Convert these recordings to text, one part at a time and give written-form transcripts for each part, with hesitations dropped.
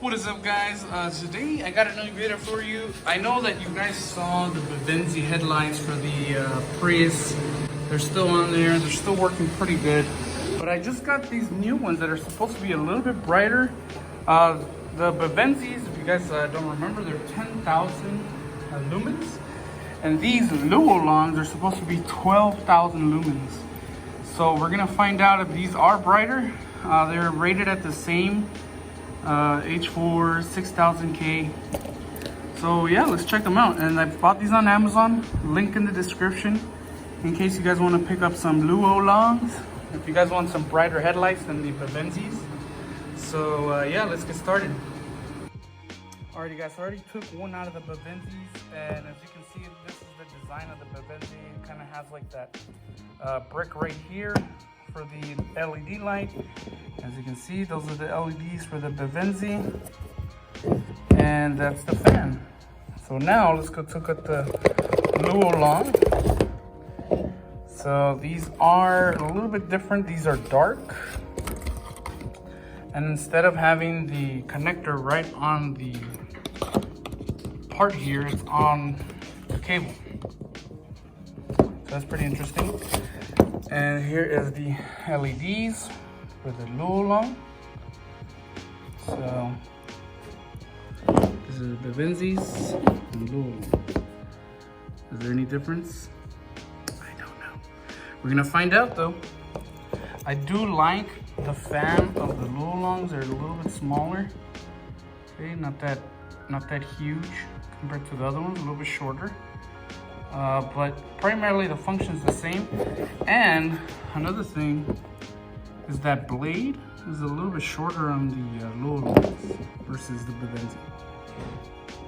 What is up, guys? Today I got a new video for you. I know that you guys saw the Vivenzi headlights for the Prius. They're still on there. They're still working pretty good. But I just got these new ones that are supposed to be a little bit brighter. The Vivenzis, if you guys don't remember, they're 10,000 lumens. And these LuoTongs are supposed to be 12,000 lumens. So we're gonna find out if these are brighter. They're rated at the same H4 6000K. So yeah, let's check them out. And I bought these on Amazon. Link in the description in case you guys want to pick up some LuoTongs. If you guys want some brighter headlights than the Vivenzis. So yeah, let's get started. Alrighty guys, so I already took one out of the Vivenzis, and as you can see, this is the design of the Vivenzi. It kind of has like that brick right here for the LED light. As you can see, those are the LEDs for the Vivenzi, and that's the fan. So now let's go look at the LuoTong. So these are a little bit different. These are dark, and instead of having the connector right on the part here, it's on the cable. So that's pretty interesting. And here is the LEDs for the LuoTong. So this is the Vivenzis and LuoTong. Is there any difference? I don't know. We're gonna find out though. I do like the fan of the LuoTongs. They're a little bit smaller. Okay, not that huge compared to the other ones. A little bit shorter. But primarily the function is the same. And another thing is that blade is a little bit shorter on the LuoTongs versus the Vivenzi.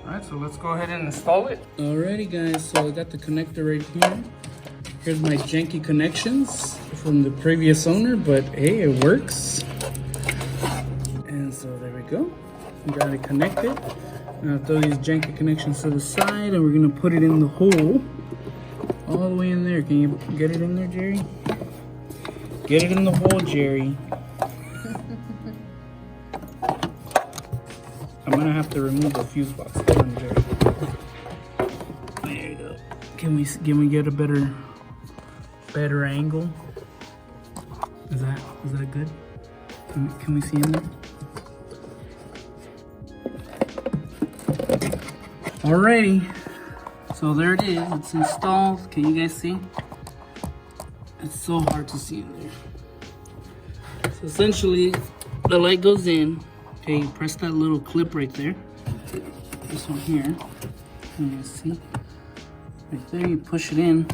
Alright, so let's go ahead and install it. Alrighty guys, so I got the connector right here. Here's my janky connections from the previous owner, but hey, it works. And so there we go. We got it connected. Now throw these janky connections to the side, and we're gonna put it in the hole all the way in there. Can you get it in there, Jerry? Get it in the hole, Jerry. I'm gonna have to remove the fuse box. Come on, Jerry. There you go. Can we get a better angle? Is that good? Can we see in there? Alrighty, so there it is. It's installed. Can you guys see? It's so hard to see in there. So essentially, the light goes in. Okay, you press that little clip right there. This one here. Can you see? Right there, you push it in.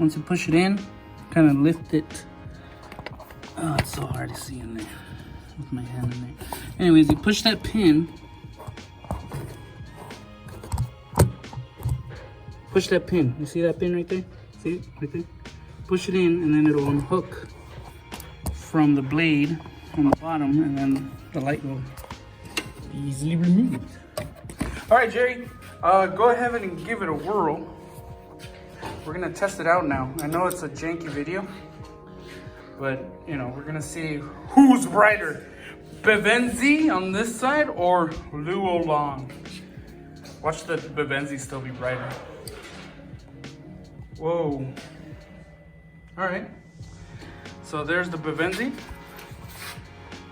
Once you push it in, kind of lift it. Oh, it's so hard to see in there with my hand in there. Anyways, you push that pin. Push that pin. You see that pin right there? See it right there? Push it in, and then it'll unhook from the blade on the bottom, and then the light will be easily removed. All right, Jerry, go ahead and give it a whirl. We're gonna test it out now. I know it's a janky video, but you know, we're gonna see who's brighter, Vivenzi on this side or LuoTong. Watch the Vivenzi still be brighter. Whoa. All right. So there's the Vivenzi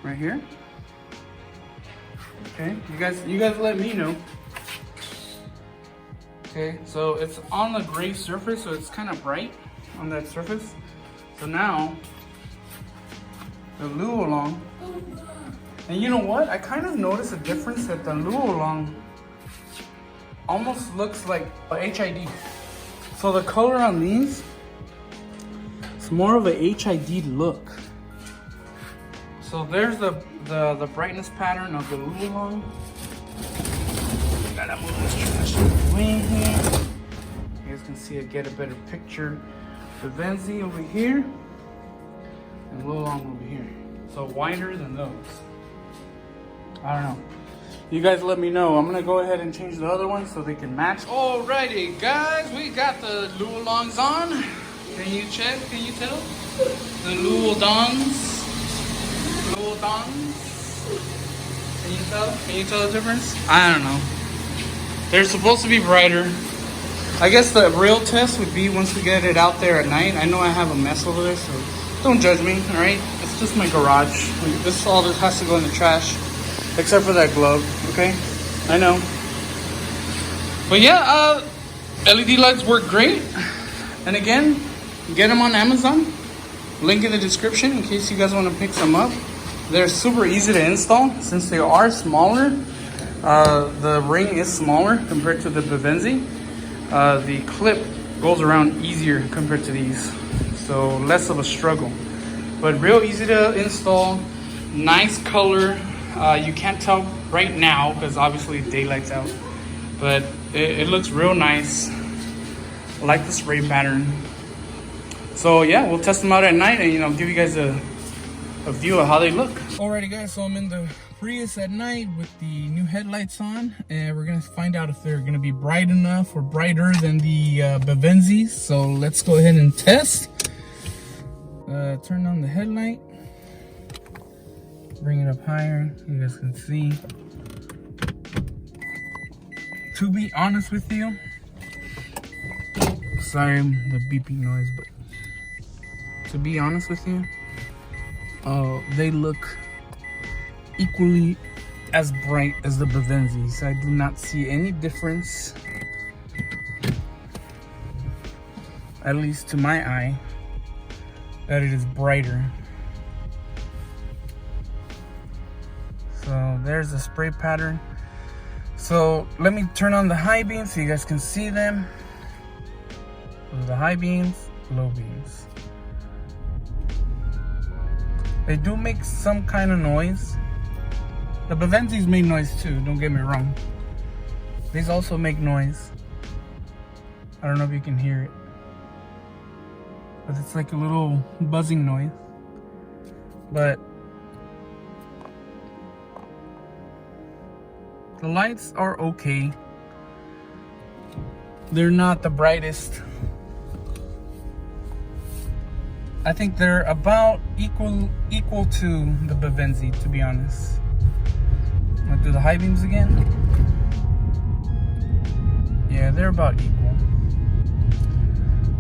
right here. Okay, you guys let me know. Okay, so it's on the gray surface, so it's kind of bright on that surface. So now the LuoTong, and you know what? I kind of noticed a difference that the LuoTong almost looks like a HID. So the color on these, it's more of a HID look. So there's the brightness pattern of the LuoTong. Gotta move this trash away here. You guys can see it, get a better picture. Vivenzi over here, and LuoTong over here. So wider than those. I don't know. You guys let me know. I'm gonna go ahead and change the other ones so they can match. Alrighty, guys, we got the LuoTongs on. Can you check? Can you tell? The LuoTongs. Can you tell? Can you tell the difference? I don't know. They're supposed to be brighter. I guess the real test would be once we get it out there at night. I know I have a mess over there, so don't judge me, all right? It's just my garage. This all this has to go in the trash, except for that glove, okay? I know. But yeah, LED lights work great. And again, get them on Amazon. Link in the description in case you guys want to pick some up. They're super easy to install since they are smaller. The ring is smaller compared to the Vivenzi. The clip goes around easier compared to these, so less of a struggle. But real easy to install, nice color. You can't tell right now because obviously daylight's out, but it looks real nice. I like the spray pattern. So yeah, we'll test them out at night and give you guys a view of how they look. Alrighty guys, so I'm in the Prius at night with the new headlights on, and we're gonna find out if they're gonna be bright enough or brighter than the Bavenzis. So let's go ahead and test. Turn on the headlight, bring it up higher, you guys can see. To be honest with you, sorry the beeping noise, but to be honest with you, they look equally as bright as the Bavenzis. I do not see any difference, at least to my eye, that it is brighter. So there's the spray pattern. So let me turn on the high beams so you guys can see them. Those are the high beams, low beams. They do make some kind of noise. The Bavenzis make noise too, don't get me wrong. These also make noise. I don't know if you can hear it, but it's like a little buzzing noise. But the lights are okay. They're not the brightest. I think they're about equal to the Bavenzi, to be honest. I'm gonna do the high beams again. Yeah, they're about equal.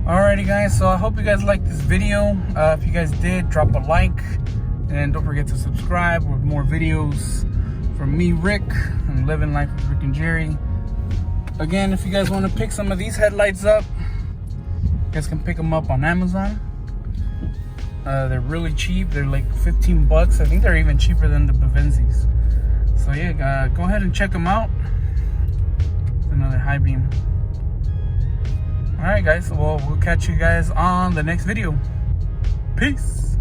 Alrighty guys, so I hope you guys liked this video. If you guys did, drop a like, and don't forget to subscribe with more videos from me, Rick, and Living Life with Rick and Jerry. Again, if you guys want to pick some of these headlights up, you guys can pick them up on Amazon. They're really cheap. They're like 15 bucks. I think they're even cheaper than the Bavenzis. So yeah, go ahead and check them out. Another high beam. All right guys, well, we'll catch you guys on the next video. Peace.